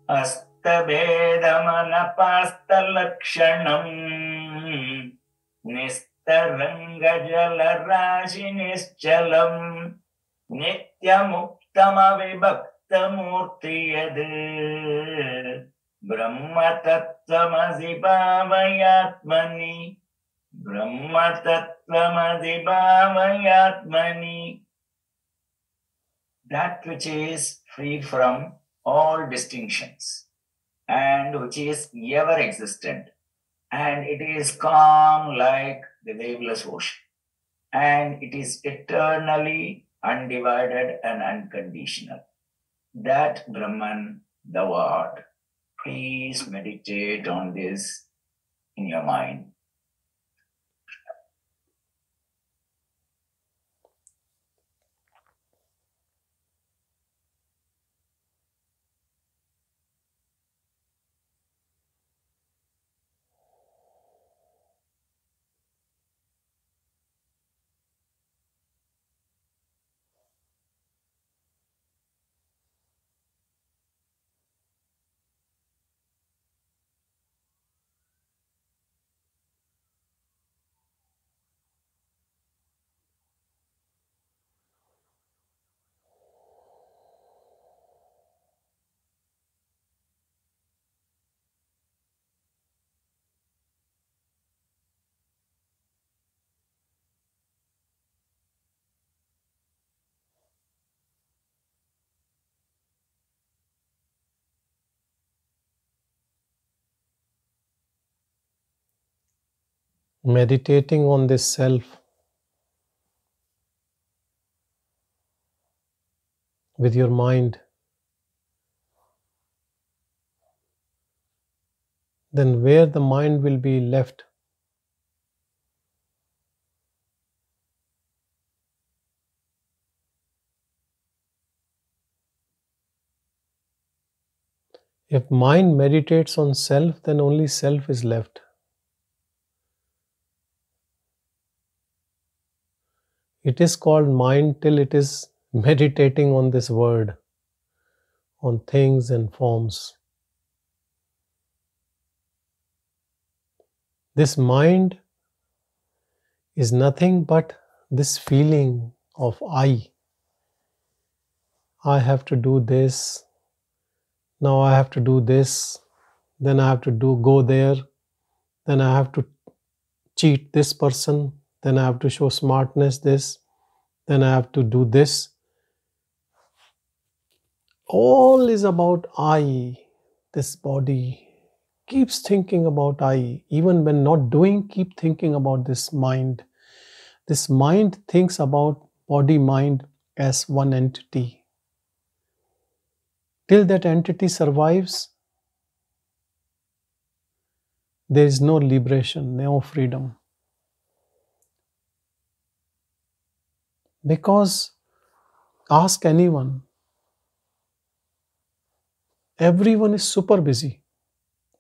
Astabedamanapastallakshanam Nistarangajalarashinischalam Nityamuktamavibhaktamurtiyad Brahmatattvam bhavayatmani Brahmatattvam bhavayatmani. That which is free from all distinctions and which is ever existent, and it is calm like the waveless ocean, and it is eternally undivided and unconditional. That Brahman, thou art. Please meditate on this in your mind. Meditating on this self with your mind, then where the mind will be left? If mind meditates on self, then only self is left. It is called mind till it is meditating on this word, on things and forms. This mind is nothing but this feeling of I have to do this, now I have to do this, then I have to go there, then I have to cheat this person, then I have to show smartness this, then I have to do this. All is about I. This body keeps thinking about I. Even when not doing, keep thinking about this mind. This mind thinks about body-mind as one entity. Till that entity survives, there is no liberation, no freedom. Because ask anyone, everyone is super busy.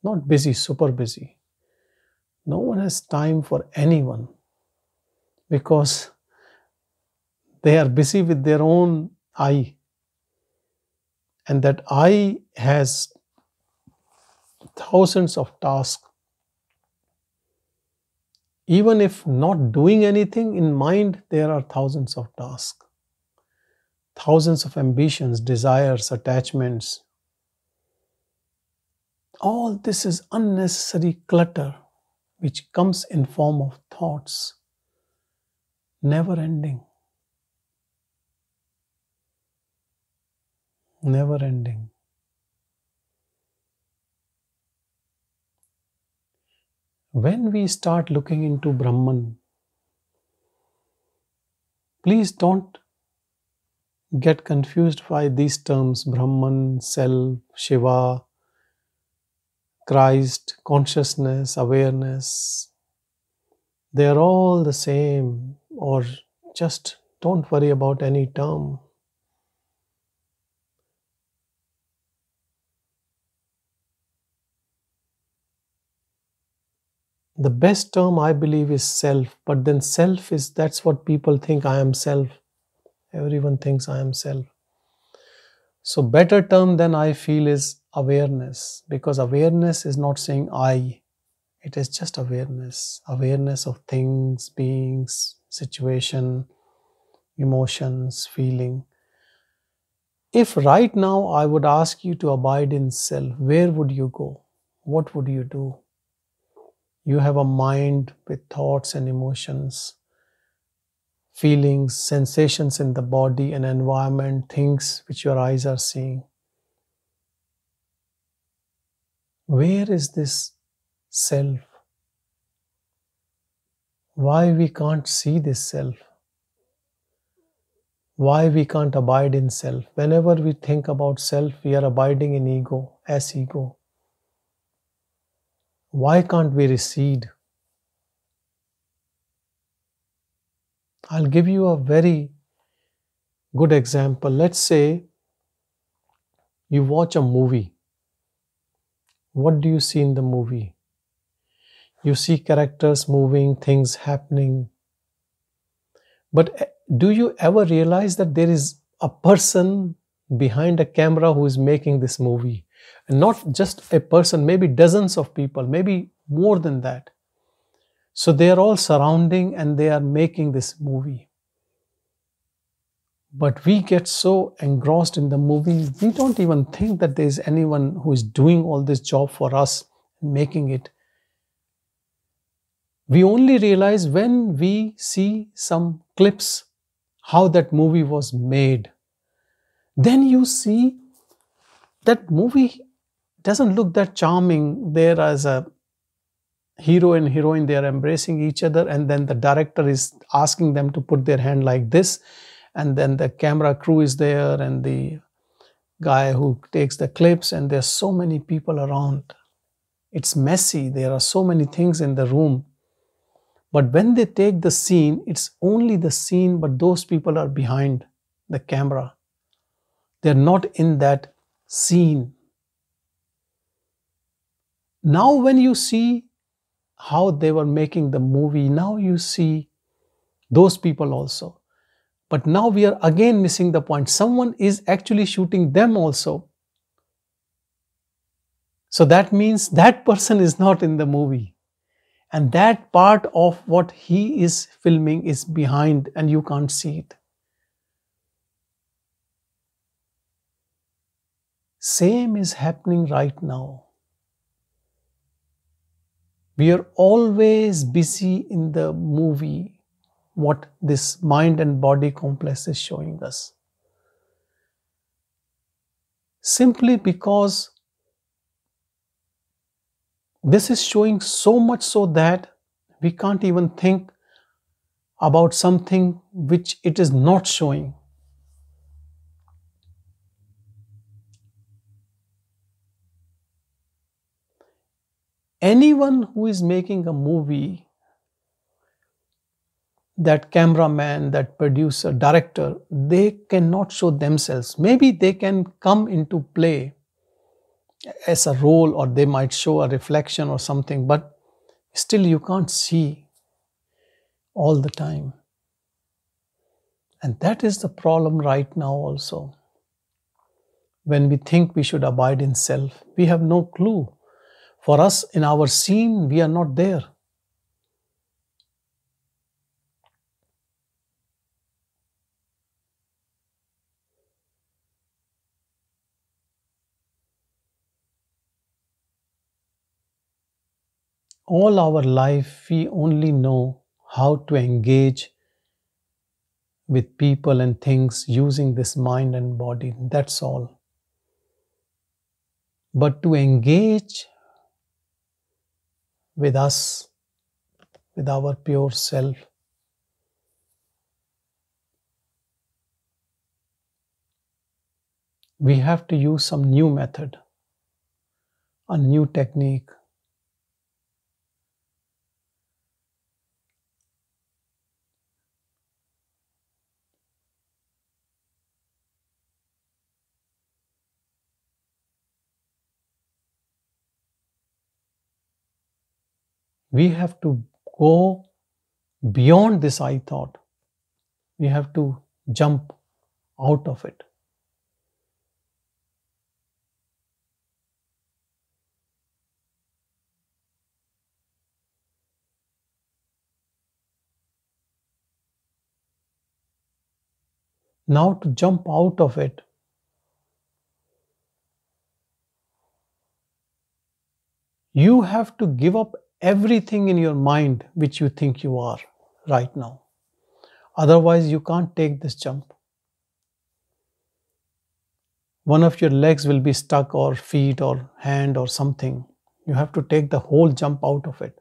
Not busy, super busy. No one has time for anyone because they are busy with their own I. And that I has thousands of tasks. Even if not doing anything, in mind there are thousands of tasks. Thousands of ambitions, desires, attachments. All this is unnecessary clutter which comes in form of thoughts, never ending. Never ending. When we start looking into Brahman, please don't get confused by these terms: Brahman, Self, Shiva, Christ, consciousness, awareness. They are all the same, or just don't worry about any term. The best term I believe is self, but then self is, that's what people think, I am self. Everyone thinks I am self. So better term than I feel is awareness, because awareness is not saying I, it is just awareness. Awareness of things, beings, situation, emotions, feeling. If right now I would ask you to abide in self, where would you go? What would you do? You have a mind with thoughts and emotions, feelings, sensations in the body and environment, things which your eyes are seeing. Where is this self? Why we can't see this self? Why we can't abide in self? Whenever we think about self, we are abiding in ego, as ego. Why can't we recede? I'll give you a very good example. Let's say you watch a movie. What do you see in the movie? You see characters moving, things happening. But do you ever realize that there is a person behind a camera who is making this movie? And not just a person, maybe dozens of people, maybe more than that. So they are all surrounding and they are making this movie. But we get so engrossed in the movie, we don't even think that there is anyone who is doing all this job for us, making it. We only realize when we see some clips how that movie was made. Then you see that movie doesn't look that charming. There as a hero and heroine, they are embracing each other, and then the director is asking them to put their hand like this, and then the camera crew is there and the guy who takes the clips, and there's so many people around. It's messy. There are so many things in the room. But when they take the scene, it's only the scene, but those people are behind the camera. They're not in that scene. Now when you see how they were making the movie, now you see those people also. But now we are again missing the point. Someone is actually shooting them also. So that means that person is not in the movie. And that part of what he is filming is behind and you can't see it. Same is happening right now. We are always busy in the movie, what this mind and body complex is showing us. Simply because this is showing so much so that we can't even think about something which it is not showing. Anyone who is making a movie, that cameraman, that producer, director, they cannot show themselves. Maybe they can come into play as a role, or they might show a reflection or something, but still you can't see all the time. And that is the problem right now also. When we think we should abide in self, we have no clue. For us, in our scene, we are not there. All our life, we only know how to engage with people and things using this mind and body. That's all. But to engage with us, with our pure self, we have to use some new method, a new technique. We have to go beyond this I thought. We have to jump out of it. Now to jump out of it, you have to give up everything in your mind which you think you are right now. Otherwise, you can't take this jump. One of your legs will be stuck, or feet or hand or something. You have to take the whole jump out of it.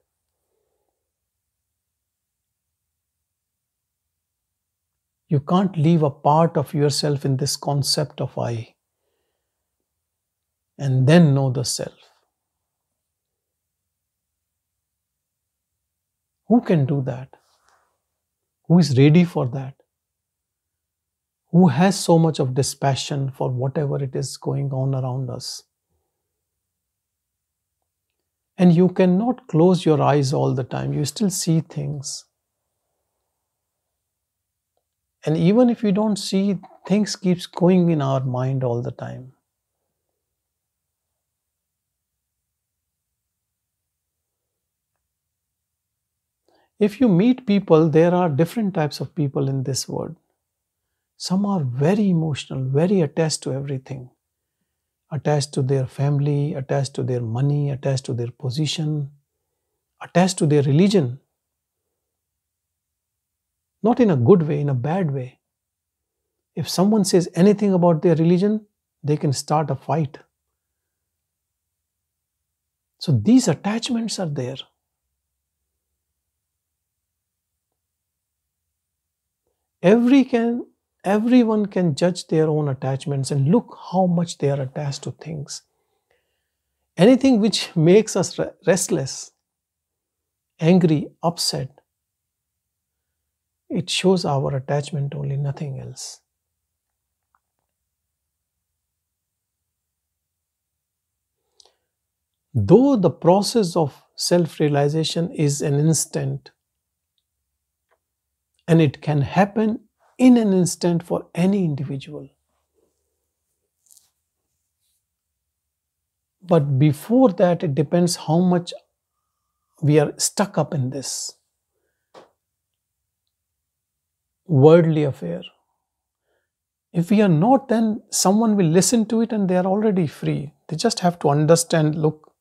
You can't leave a part of yourself in this concept of I and then know the self. Who can do that? Who is ready for that? Who has so much of dispassion for whatever it is going on around us? And you cannot close your eyes all the time. You still see things. And even if you don't see, things keeps going in our mind all the time. If you meet people, there are different types of people in this world. Some are very emotional, very attached to everything. Attached to their family, attached to their money, attached to their position, attached to their religion. Not in a good way, in a bad way. If someone says anything about their religion, they can start a fight. So these attachments are there. Everyone can judge their own attachments and look how much they are attached to things. Anything which makes us restless, angry, upset, it shows our attachment only, nothing else. Though the process of self-realization is an instant, and it can happen in an instant for any individual. But before that, it depends how much we are stuck up in this worldly affair. If we are not, then someone will listen to it and they are already free. They just have to understand, look,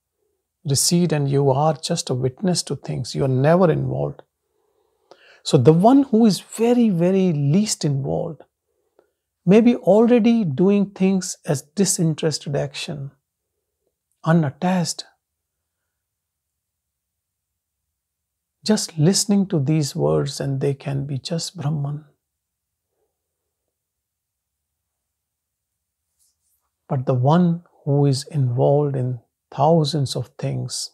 recede, and you are just a witness to things. You are never involved. So the one who is very, very least involved may be already doing things as disinterested action, unattached. Just listening to these words, and they can be just Brahman. But the one who is involved in thousands of things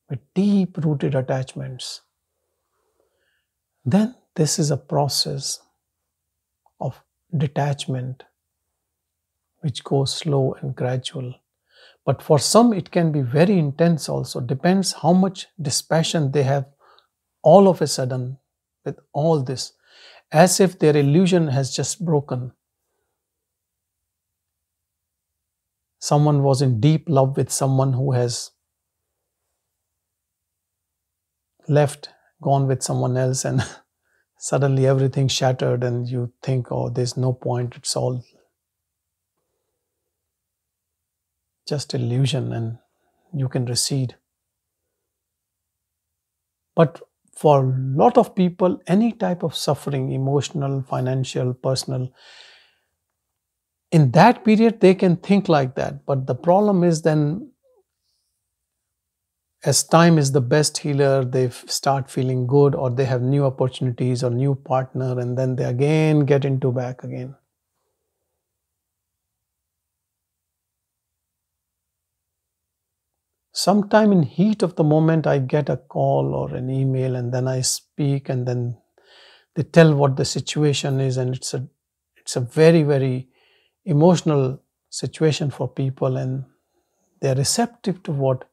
with deep-rooted attachments, then this is a process of detachment which goes slow and gradual. But for some it can be very intense also. Depends how much dispassion they have all of a sudden with all this, as if their illusion has just broken. Someone was in deep love with someone who has left, gone with someone else, and suddenly everything shattered and you think, oh, there's no point, it's all just illusion, and you can recede. But for a lot of people, any type of suffering, emotional, financial, personal, in that period they can think like that. But the problem is then, as time is the best healer, they start feeling good, or they have new opportunities or new partner, and then they again get into back again. Sometime in heat of the moment, I get a call or an email, and then I speak, and then they tell what the situation is, and it's a very, very emotional situation for people, and they're receptive to what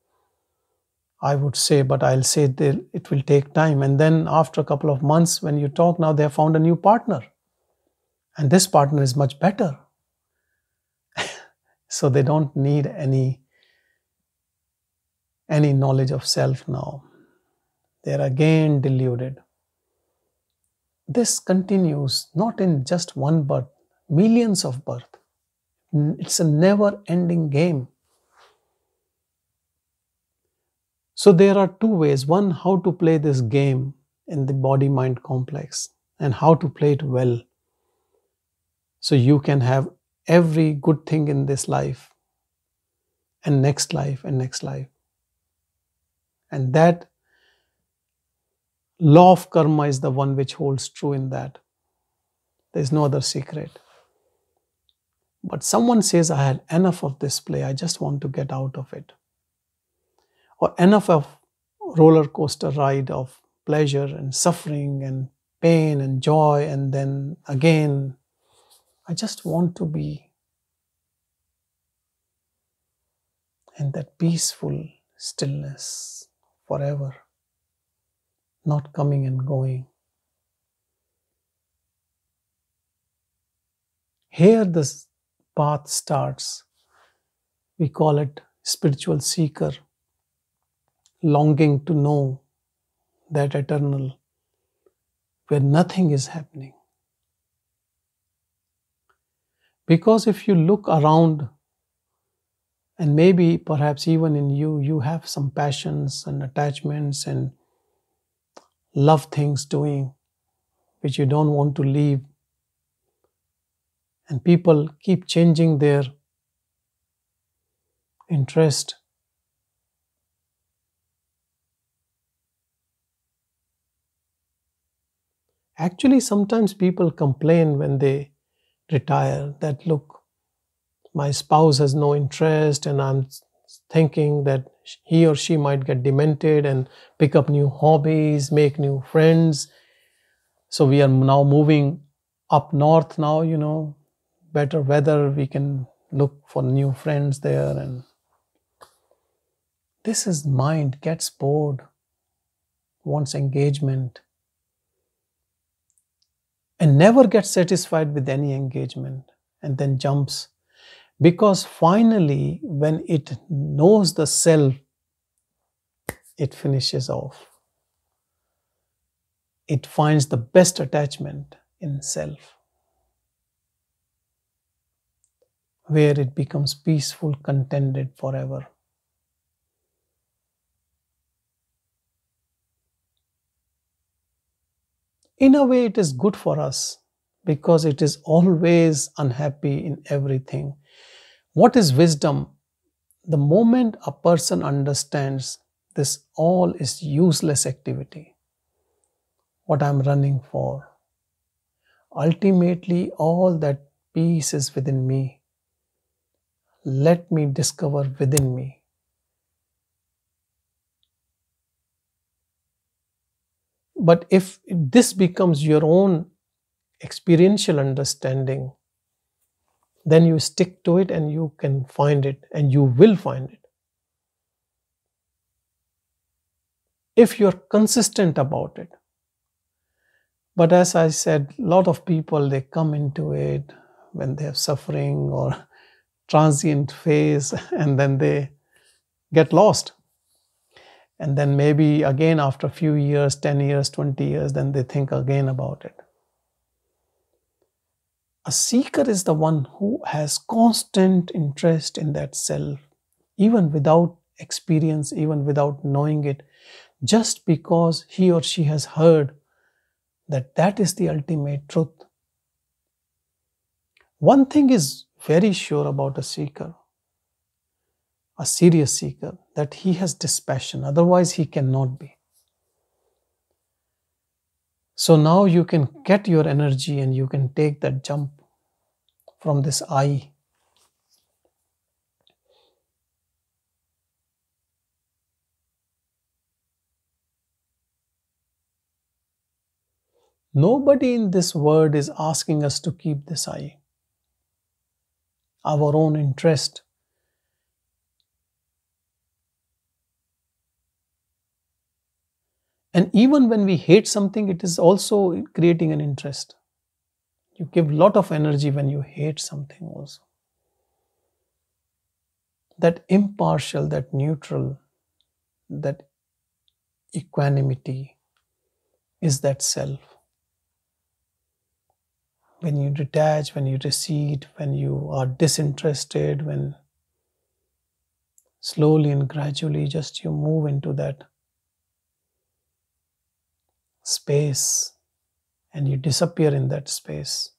I would say, but I'll say it will take time. And then after a couple of months, when you talk, now they have found a new partner, and this partner is much better. So they don't need any knowledge of self now. They're again deluded. this continues not in just one birth, millions of births. It's a never-ending game. So there are two ways. One, how to play this game in the body-mind complex and how to play it well. So you can have every good thing in this life and next life and next life. And that law of karma is the one which holds true in that. There's no other secret. But someone says, I had enough of this play, I just want to get out of it. Or enough of roller coaster ride of pleasure and suffering and pain and joy, and then again, I just want to be in that peaceful stillness forever, not coming and going. Here this path starts. We call it spiritual seeker, longing to know that eternal where nothing is happening. Because if you look around, and maybe perhaps even in you, you have some passions and attachments and love things doing which you don't want to leave. And people keep changing their interest. Actually, sometimes people complain when they retire that, look, my spouse has no interest and I'm thinking that he or she might get demented and pick up new hobbies, make new friends. So we are now moving up north now, better weather, we can look for new friends there. And this is mind gets bored, wants engagement, and never gets satisfied with any engagement, and then jumps. Because finally, when it knows the self, it finishes off. It finds the best attachment in self, where it becomes peaceful, contented forever. In a way, it is good for us because it is always unhappy in everything. What is wisdom? The moment a person understands this all is useless activity, what I'm running for, ultimately all that peace is within me. Let me discover within me. But if this becomes your own experiential understanding, then you stick to it and you can find it, and you will find it. If you're consistent about it. But as I said, a lot of people, they come into it when they have suffering or transient phase, and then they get lost. And then maybe again after a few years, 10 years, 20 years, then they think again about it. A seeker is the one who has constant interest in that self, even without experience, even without knowing it, just because he or she has heard that that is the ultimate truth. One thing is very sure about a seeker, a serious seeker, that he has dispassion, otherwise he cannot be. So now you can get your energy and you can take that jump from this I. Nobody in this world is asking us to keep this I. Our own interest. And even when we hate something, it is also creating an interest. You give a lot of energy when you hate something also. That impartial, that neutral, that equanimity is that self. when you detach, when you recede, when you are disinterested, when slowly and gradually just you move into that space and you disappear in that space.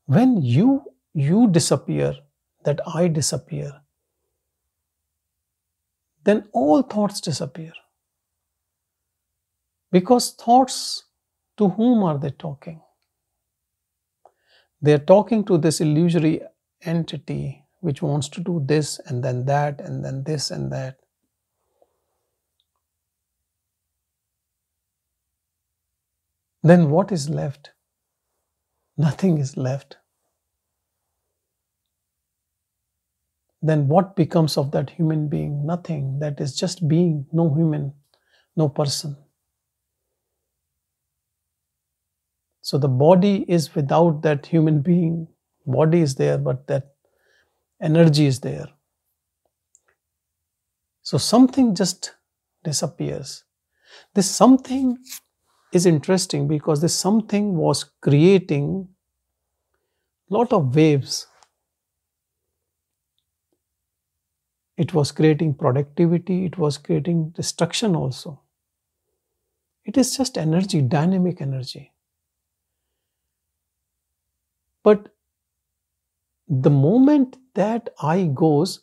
When you disappear, that I disappear, then all thoughts disappear. Because thoughts, to whom are they talking? They are talking to this illusory entity which wants to do this and then that and then this and that. Then what is left? Nothing is left. Then what becomes of that human being? Nothing. That is just being, no human, no person. So the body is without that human being. Body is there, but that energy is there. So something just disappears. This something is interesting because this something was creating a lot of waves. It was creating productivity, it was creating destruction also. It is just energy, dynamic energy. But the moment that I goes,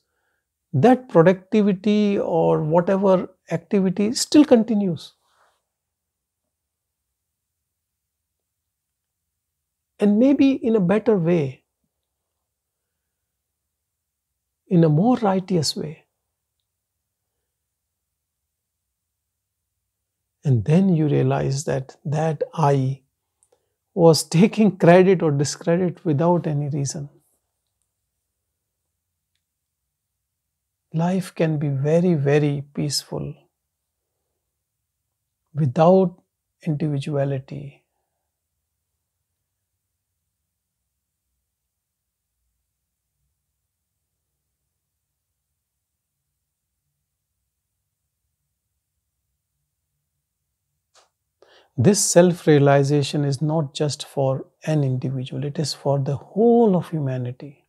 that productivity or whatever activity still continues. And maybe in a better way, in a more righteous way. And then you realize that I was taking credit or discredit without any reason. Life can be very, very peaceful without individuality. This self-realization is not just for an individual, it is for the whole of humanity.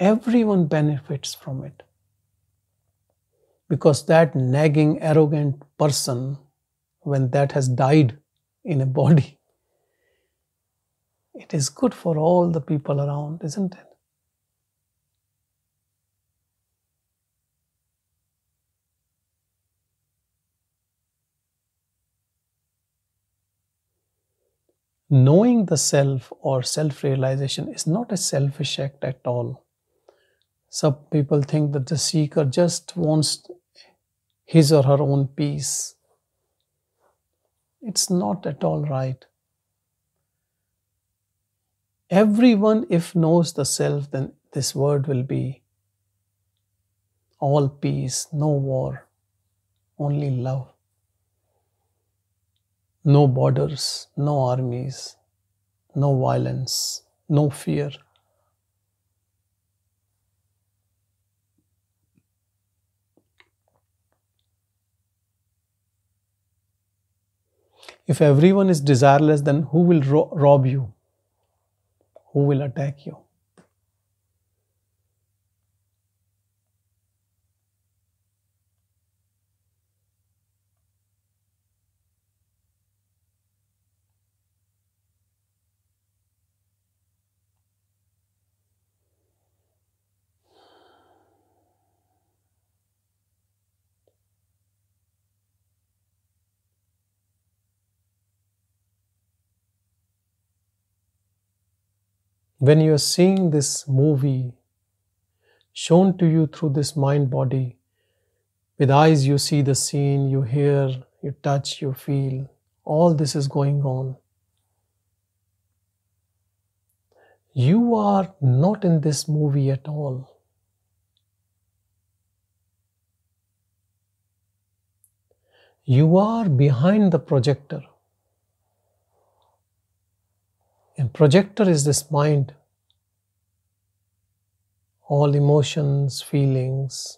Everyone benefits from it. Because that nagging, arrogant person, when that has died in a body, it is good for all the people around, isn't it? Knowing the self or self-realization is not a selfish act at all. Some people think that the seeker just wants his or her own peace. It's not at all right. Everyone, if knows the self, then this world will be all peace, no war, only love. No borders, no armies, no violence, no fear. If everyone is desireless, then who will rob you? Who will attack you? When you are seeing this movie shown to you through this mind body, with eyes you see the scene, you hear, you touch, you feel, all this is going on. You are not in this movie at all. You are behind the projector. And projector is this mind. All emotions, feelings.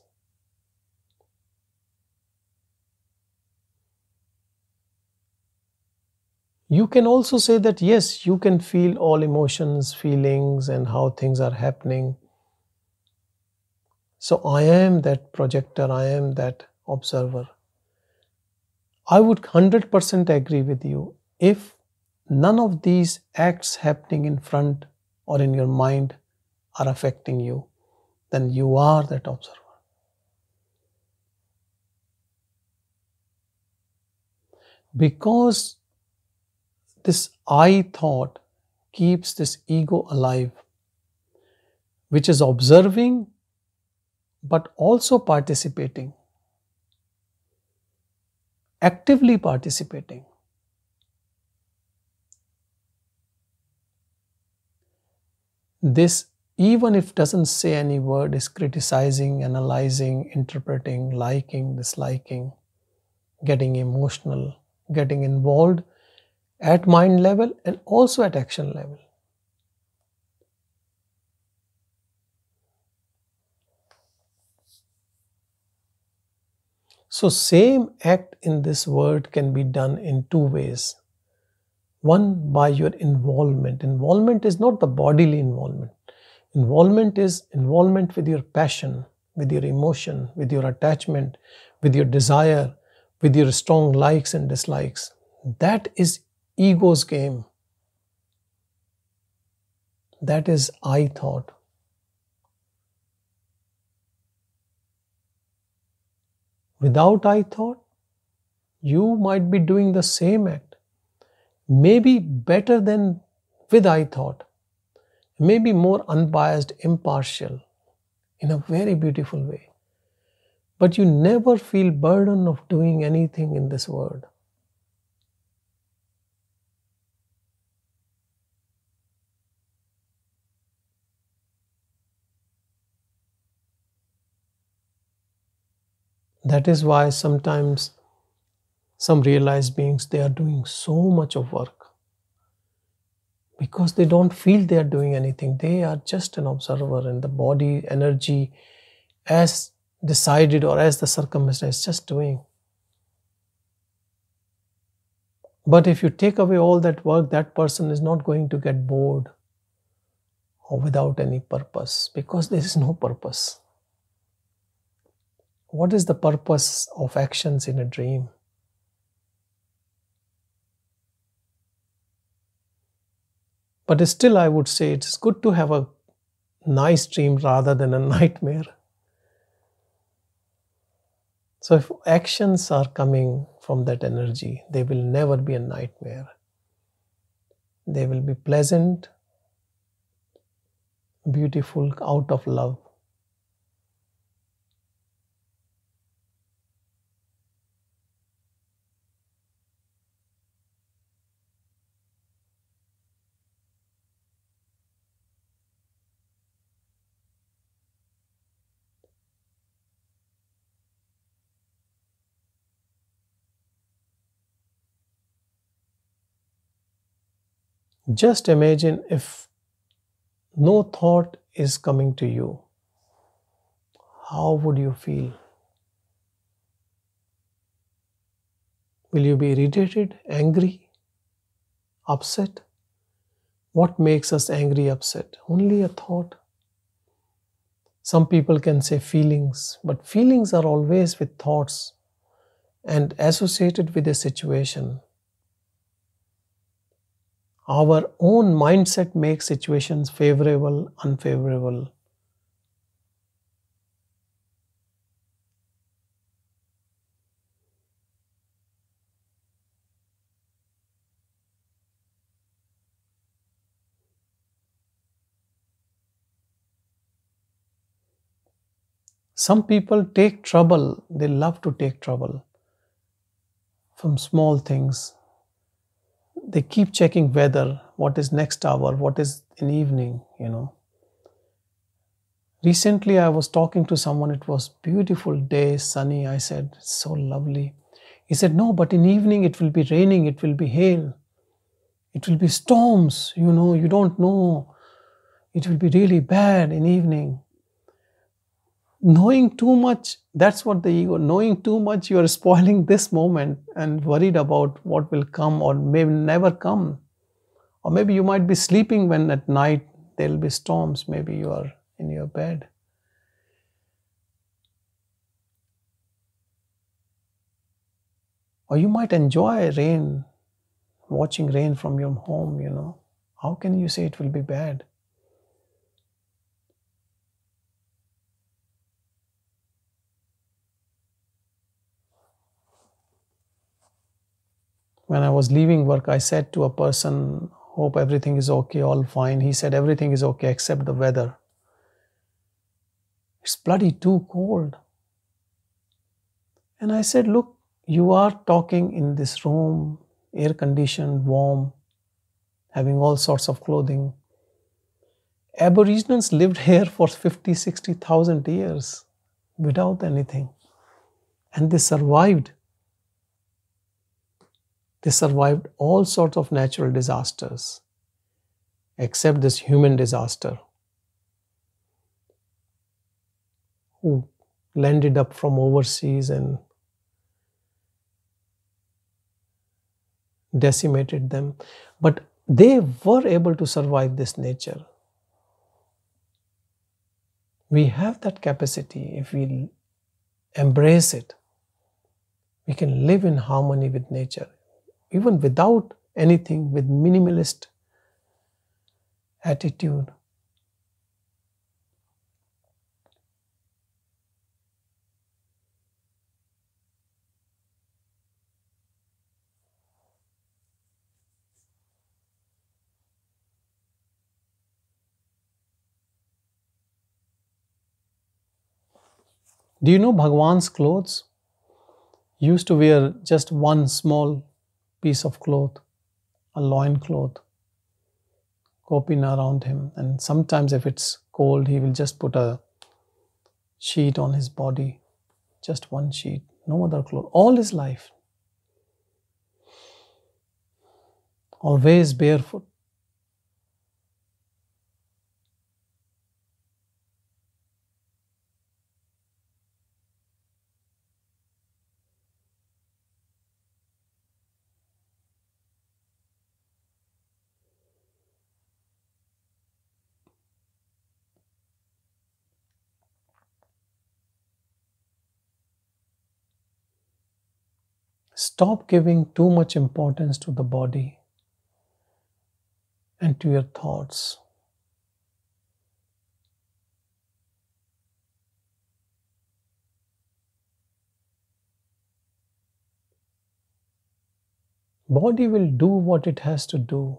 You can also say that yes, you can feel all emotions, feelings, and how things are happening. So I am that projector, I am that observer. I would 100% agree with you. If none of these acts happening in front or in your mind are affecting you, then you are that observer. Because this I thought keeps this ego alive, which is observing but also participating, actively participating. This, even if doesn't say any word, is criticizing, analyzing, interpreting, liking, disliking, getting emotional, getting involved at mind level and also at action level. So same act in this world can be done in two ways. One, by your involvement. Involvement is not the bodily involvement. Involvement is involvement with your passion, with your emotion, with your attachment, with your desire, with your strong likes and dislikes. That is ego's game. That is I thought. Without I thought, you might be doing the same act, maybe better than with I thought, maybe more unbiased, impartial, in a very beautiful way. But you never feel burden of doing anything in this world. That is why sometimes some realized beings, they are doing so much of work because they don't feel they are doing anything. They are just an observer, and the body energy, as decided or as the circumstance, is just doing. But if you take away all that work, that person is not going to get bored or without any purpose, because there is no purpose. What is the purpose of actions in a dream? But still, I would say it's good to have a nice dream rather than a nightmare. So if actions are coming from that energy, they will never be a nightmare. They will be pleasant, beautiful, out of love. Just imagine if no thought is coming to you. How would you feel? Will you be irritated, angry, upset? What makes us angry, upset? Only a thought. Some people can say feelings, but feelings are always with thoughts and associated with a situation. Our own mindset makes situations favorable, unfavorable. Some people take trouble, they love to take trouble from small things. They keep checking weather, what is next hour, what is in evening, Recently I was talking to someone, it was beautiful day, sunny. I said, it's so lovely. He said, no, but in evening it will be raining, it will be hail, it will be storms, you don't know. It will be really bad in evening. knowing too much, that's what the ego, knowing too much, you are spoiling this moment and worried about what will come or may never come. Or maybe you might be sleeping when at night there will be storms. Maybe you are in your bed. Or you might enjoy rain, watching rain from your home, How can you say it will be bad? When I was leaving work, I said to a person, hope everything is okay, all fine. He said, everything is okay except the weather. It's bloody too cold. And I said, look, you are talking in this room, air conditioned, warm, having all sorts of clothing. Aboriginals lived here for 50, 60,000 years without anything. And they survived. They survived all sorts of natural disasters, except this human disaster, who landed up from overseas and decimated them. But they were able to survive this nature. We have that capacity. If we embrace it, we can live in harmony with nature, even without anything, with minimalist attitude. Do you know Bhagavan's clothes? He used to wear just one small piece of cloth, a loin cloth, kopina around him. And sometimes if it's cold, he will just put a sheet on his body, just one sheet, no other cloth, all his life. Always barefoot. Stop giving too much importance to the body and to your thoughts. Body will do what it has to do.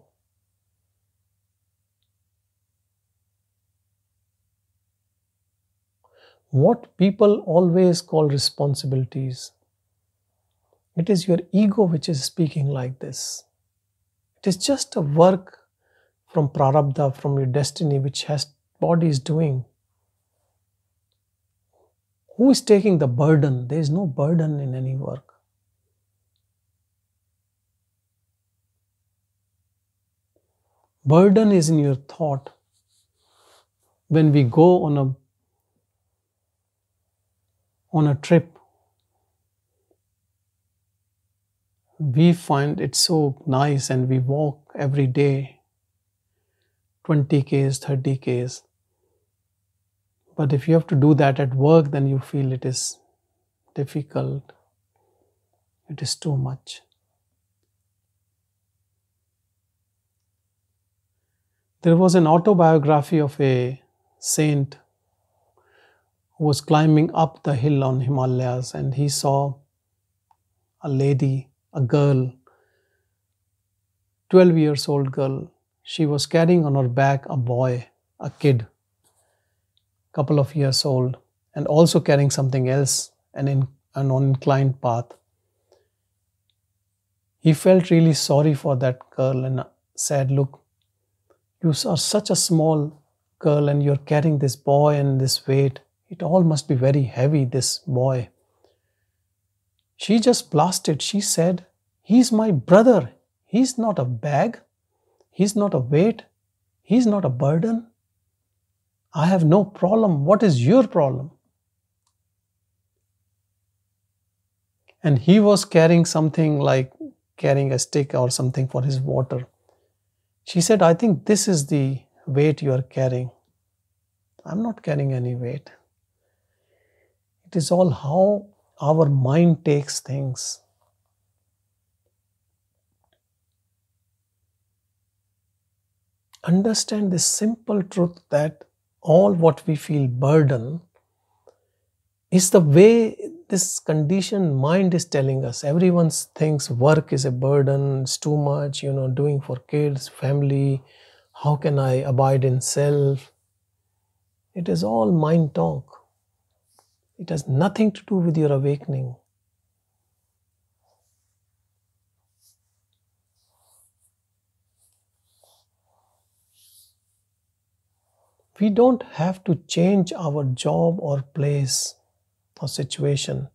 What people always call responsibilities, it is your ego which is speaking like this. It is just a work from prarabdha, from your destiny, which body is doing. Who is taking the burden? There is no burden in any work. Burden is in your thought. When we go on a trip, we find it so nice and we walk every day 20 k's, 30 k's. But if you have to do that at work, then you feel it is difficult. It is too much. There was an autobiography of a saint who was climbing up the hill on Himalayas, and he saw a lady, a girl, 12 years old girl. She was carrying on her back a boy, a kid, couple of years old, and also carrying something else, an inclined path. He felt really sorry for that girl and said, look, you are such a small girl and you're carrying this boy and this weight. It all must be very heavy, this boy. She just blasted. She said, he's my brother. He's not a bag. He's not a weight. He's not a burden. I have no problem. What is your problem? And he was carrying something like carrying a stick or something for his water. She said, I think this is the weight you are carrying. I'm not carrying any weight. It is all how our mind takes things. Understand this simple truth that all what we feel burden is the way this conditioned mind is telling us. Everyone thinks work is a burden, it's too much, doing for kids, family, how can I abide in self? It is all mind talk. It has nothing to do with your awakening. We don't have to change our job or place or situation.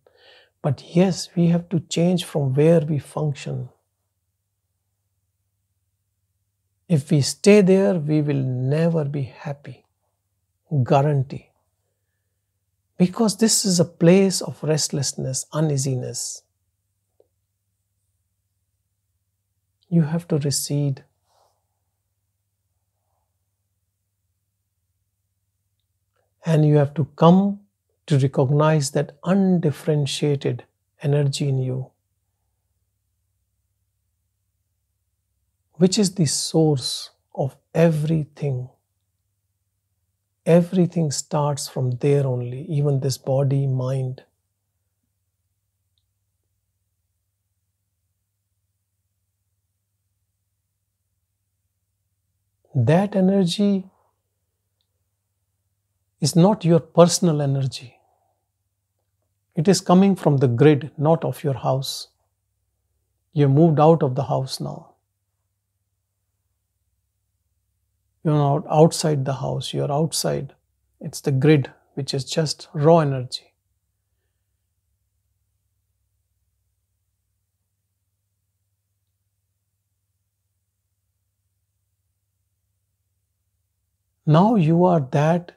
But yes, we have to change from where we function. If we stay there, we will never be happy. Guarantee. Because this is a place of restlessness, uneasiness. You have to recede. And you have to come to recognize that undifferentiated energy in you, which is the source of everything. Everything starts from there only, even this body, mind. That energy is not your personal energy. It is coming from the grid, not of your house. You moved out of the house now. You're not outside the house, you're outside. It's the grid, which is just raw energy. Now you are that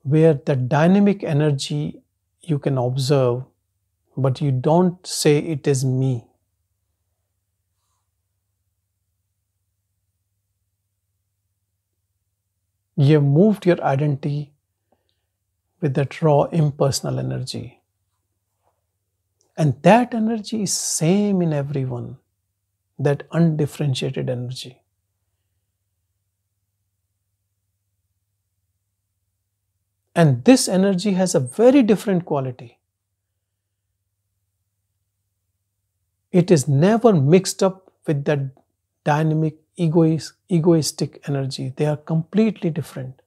where the dynamic energy you can observe, but you don't say it is me. You have moved your identity with that raw impersonal energy. And that energy is same in everyone, that undifferentiated energy. And this energy has a very different quality. It is never mixed up with that dynamic, egoistic energy. They are completely different.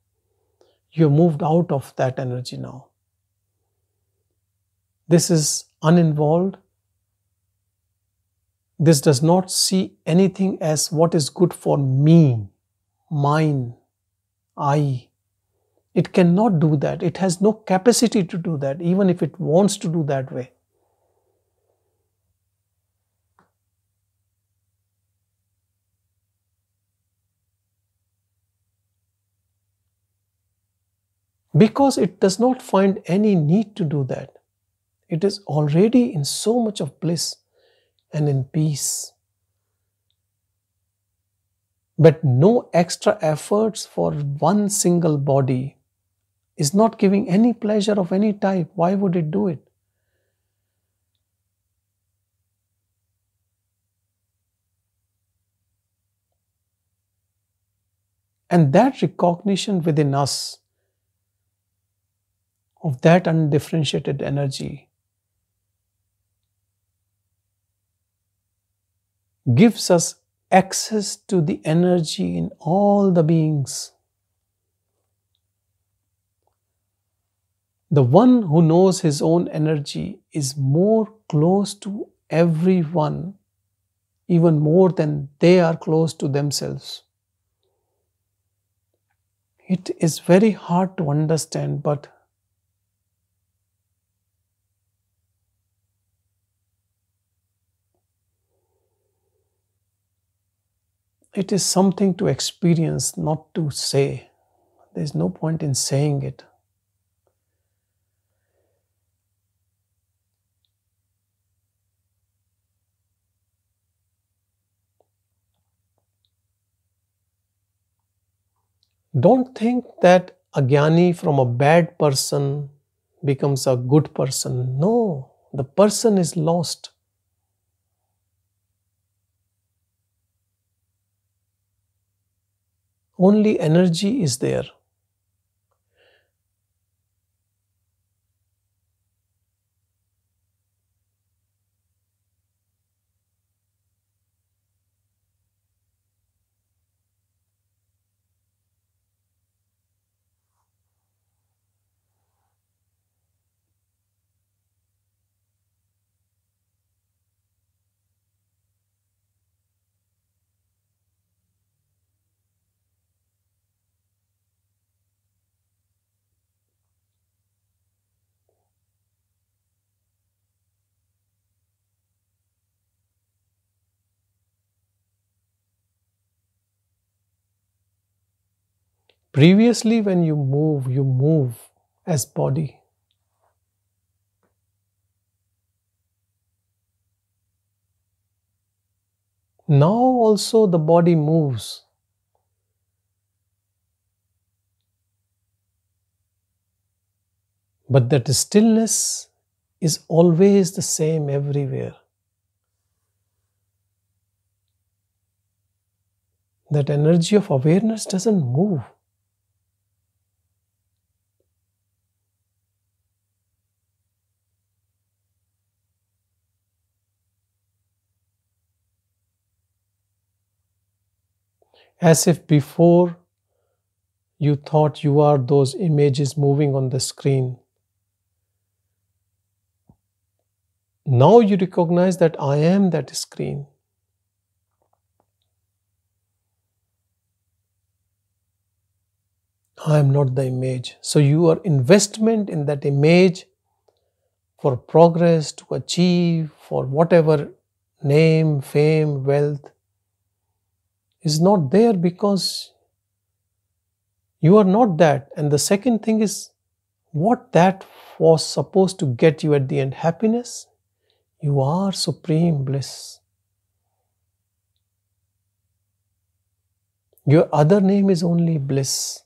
You moved out of that energy now. This is uninvolved. This does not see anything as what is good for me, mine, I. It cannot do that. It has no capacity to do that, even if it wants to do that way. Because it does not find any need to do that. It is already in so much of bliss and in peace. But no extra efforts for one single body is not giving any pleasure of any type. Why would it do it? And that recognition within us of that undifferentiated energy gives us access to the energy in all the beings. The one who knows his own energy is more close to everyone, even more than they are close to themselves. It is very hard to understand, but it is something to experience, not to say. There is no point in saying it. Don't think that a jnani from a bad person becomes a good person. No, the person is lost. Only energy is there. Previously, when you move as body. Now also the body moves. But that stillness is always the same everywhere. That energy of awareness doesn't move. As if before you thought you are those images moving on the screen. Now you recognize that I am that screen. I am not the image. So your investment in that image for progress, to achieve, for whatever name, fame, wealth, is not there because you are not that. And the second thing is, what that was supposed to get you at the end, happiness. You are supreme bliss. Your other name is only bliss.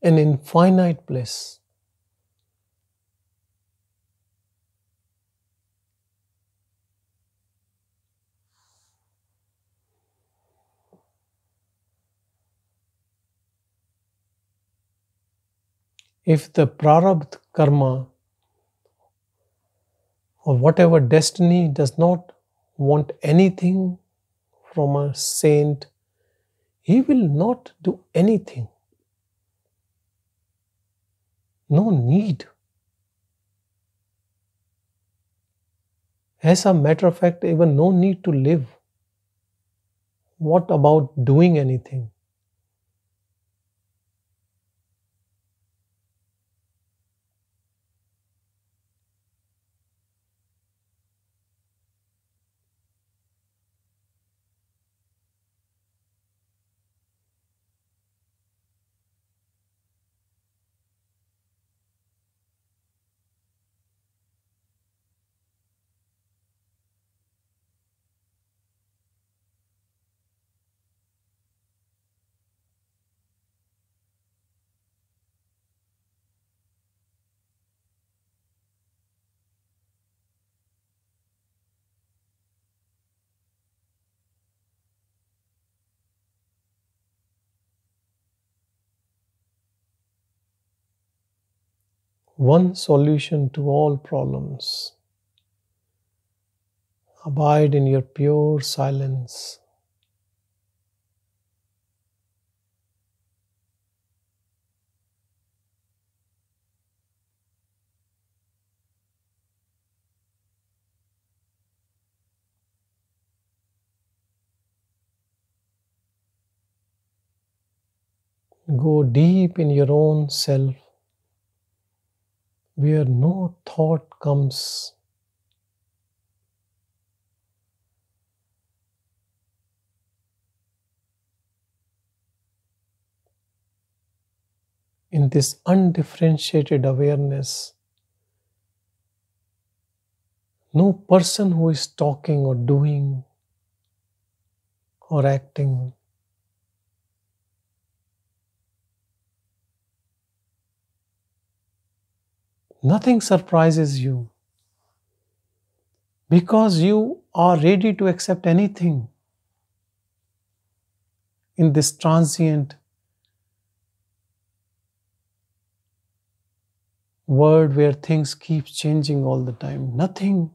An infinite bliss. If the prarabdha karma or whatever destiny does not want anything from a saint, he will not do anything. No need. As a matter of fact, even no need to live. What about doing anything? One solution to all problems. Abide in your pure silence. Go deep in your own self, where no thought comes. In this undifferentiated awareness, No person who is talking or doing or acting. Nothing surprises you because you are ready to accept anything in this transient world where things keep changing all the time. Nothing.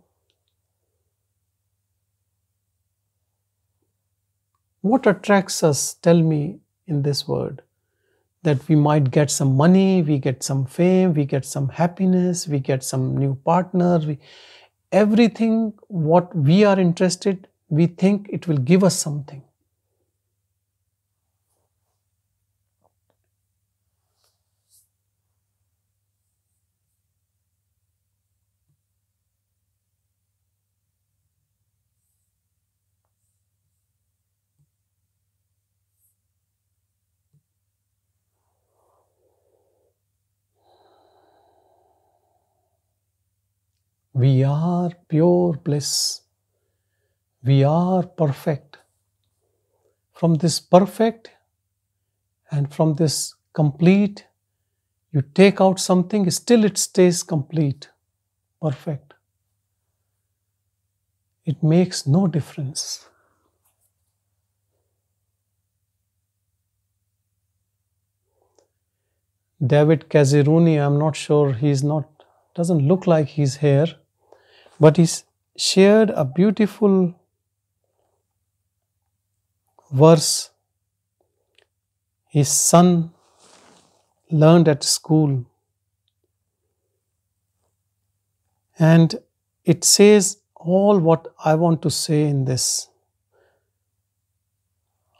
What attracts us, tell me, in this world? That we might get some money, we get some fame, we get some happiness, we get some new partner. Everything what we are interested, we think it will give us something. We are pure bliss. We are perfect. From this perfect and from this complete, you take out something, still it stays complete, perfect. It makes no difference. David Kaziruni, I'm not sure, doesn't look like he's here, but he's shared a beautiful verse his son learned at school. And it says all what I want to say in this.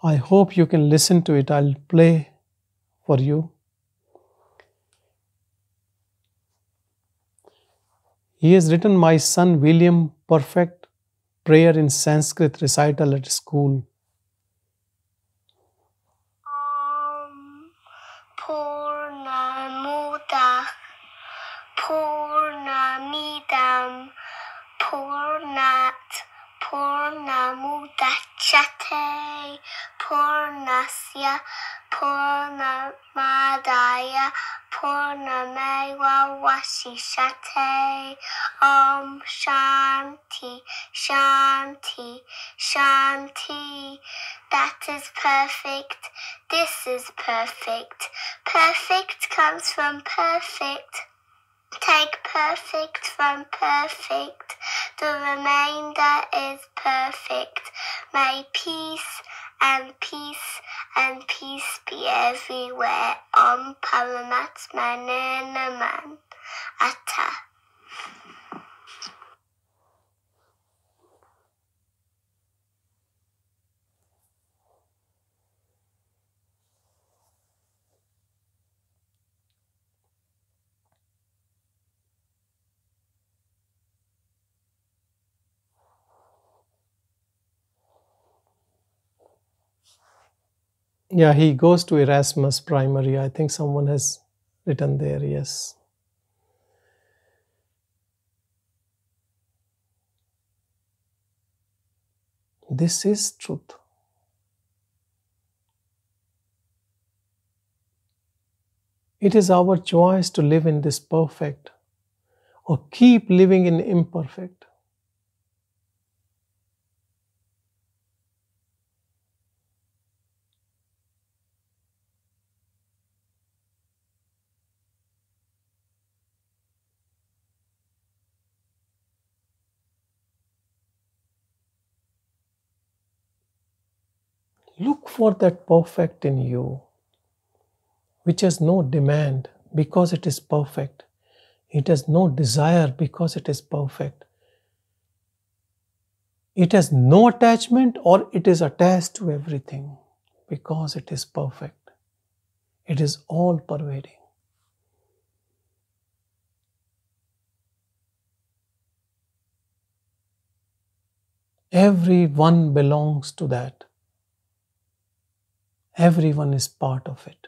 I hope you can listen to it. I'll play for you. He has written, my son William, perfect prayer in Sanskrit recital at school. Purnamudah Purnamidam Purnat Purnamudachyate Purnasya Purnamadaya Purnameva Vasishate. Om Shanti Shanti Shanti. That is perfect. This is perfect. Perfect comes from perfect. Take perfect from perfect. The remainder is perfect. May peace and peace and peace be everywhere. Om Paramatma Nirnaman Atta. Yeah, he goes to Erasmus Primary. I think someone has written there, yes. This is truth. It is our choice to live in this perfect or keep living in imperfect. Look for that perfect in you, which has no demand because it is perfect. It has no desire because it is perfect. It has no attachment or it is attached to everything because it is perfect. It is all pervading. Everyone belongs to that. Everyone is part of it.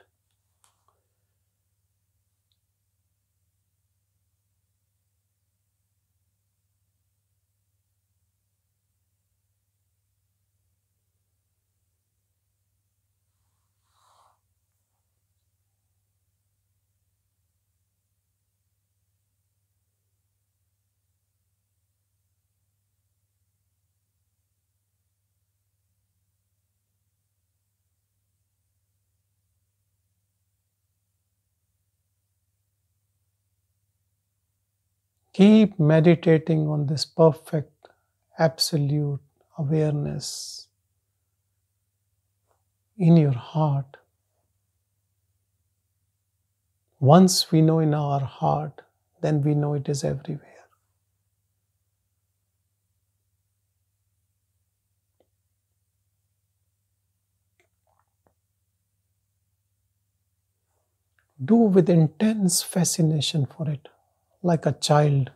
Keep meditating on this perfect, absolute awareness in your heart. Once we know in our heart, then we know it is everywhere. Do with intense fascination for it, like a child.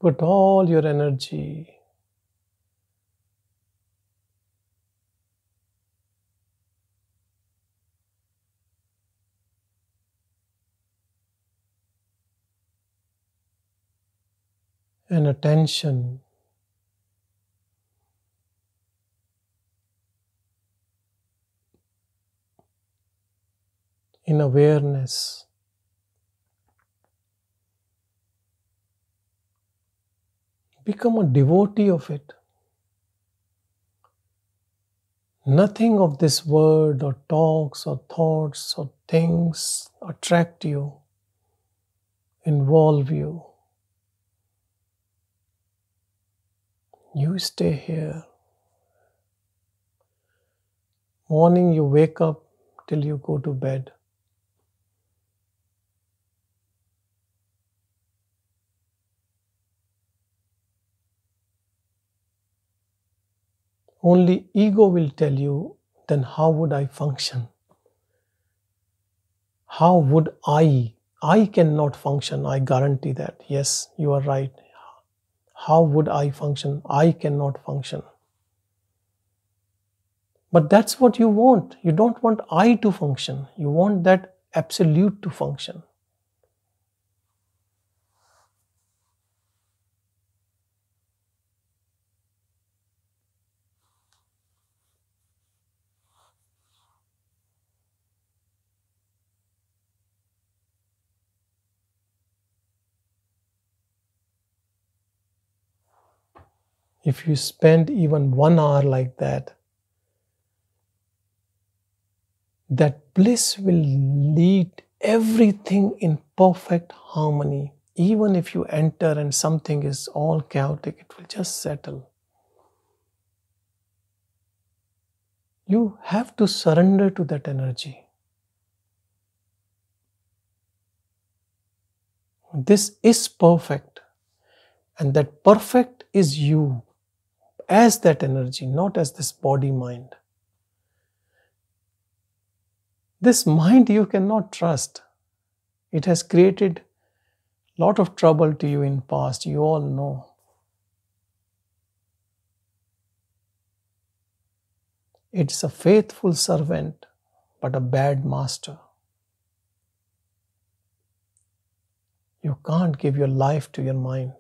Put all your energy and attention in awareness. Become a devotee of it. Nothing of this word or talks or thoughts or things attract you, involve you. You stay here. Morning you wake up till you go to bed. Only ego will tell you, then how would I function? How would I? I cannot function, I guarantee that. Yes, you are right. How would I function? I cannot function. But that's what you want. You don't want I to function. You want that absolute to function. If you spend even 1 hour like that, that bliss will lead everything in perfect harmony. Even if you enter and something is all chaotic, it will just settle. You have to surrender to that energy. This is perfect, and that perfect is you as that energy, not as this body mind. This mind you cannot trust. It has created a lot of trouble to you in past, you all know. It's a faithful servant, but a bad master. You can't give your life to your mind.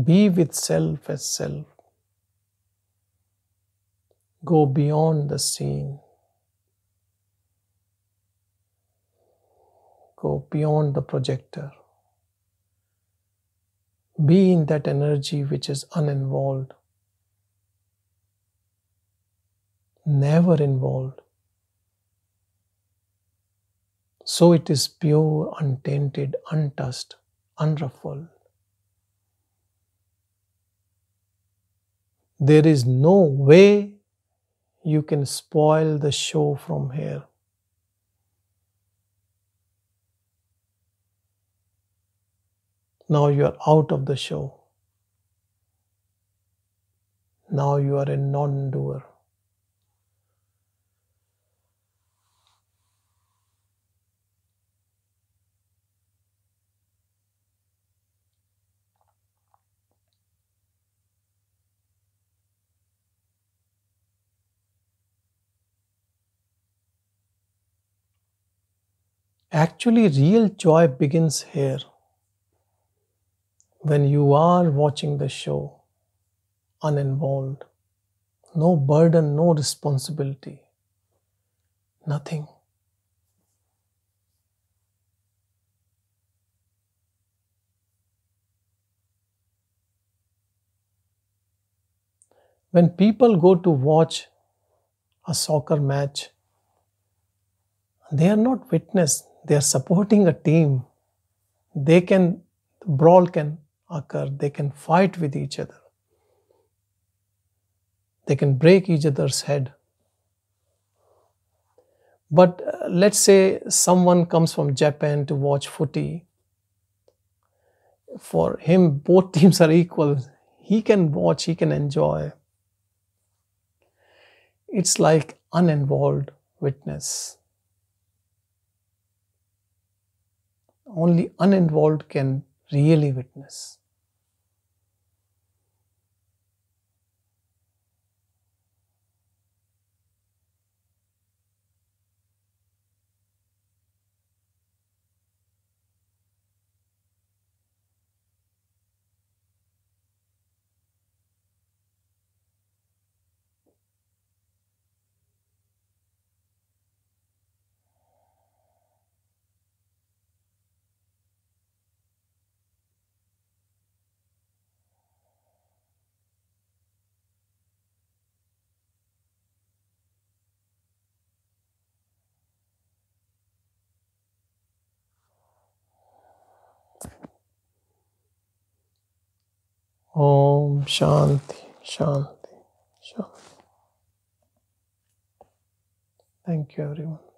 Be with self as self. Go beyond the scene. Go beyond the projector. Be in that energy which is uninvolved, never involved. So it is pure, untainted, untouched, unruffled. There is no way you can spoil the show from here. Now you are out of the show. Now you are a non-doer. Actually, real joy begins here. When you are watching the show, uninvolved, no burden, no responsibility, nothing. When people go to watch a soccer match, they are not witness, they are supporting a team. Brawl can occur, they can fight with each other. They can break each other's head. But let's say someone comes from Japan to watch footy. For him, both teams are equal. He can watch, he can enjoy. It's like uninvolved witness. Only uninvolved can really witness. Om Shanti, Shanti, Shanti. Thank you, everyone.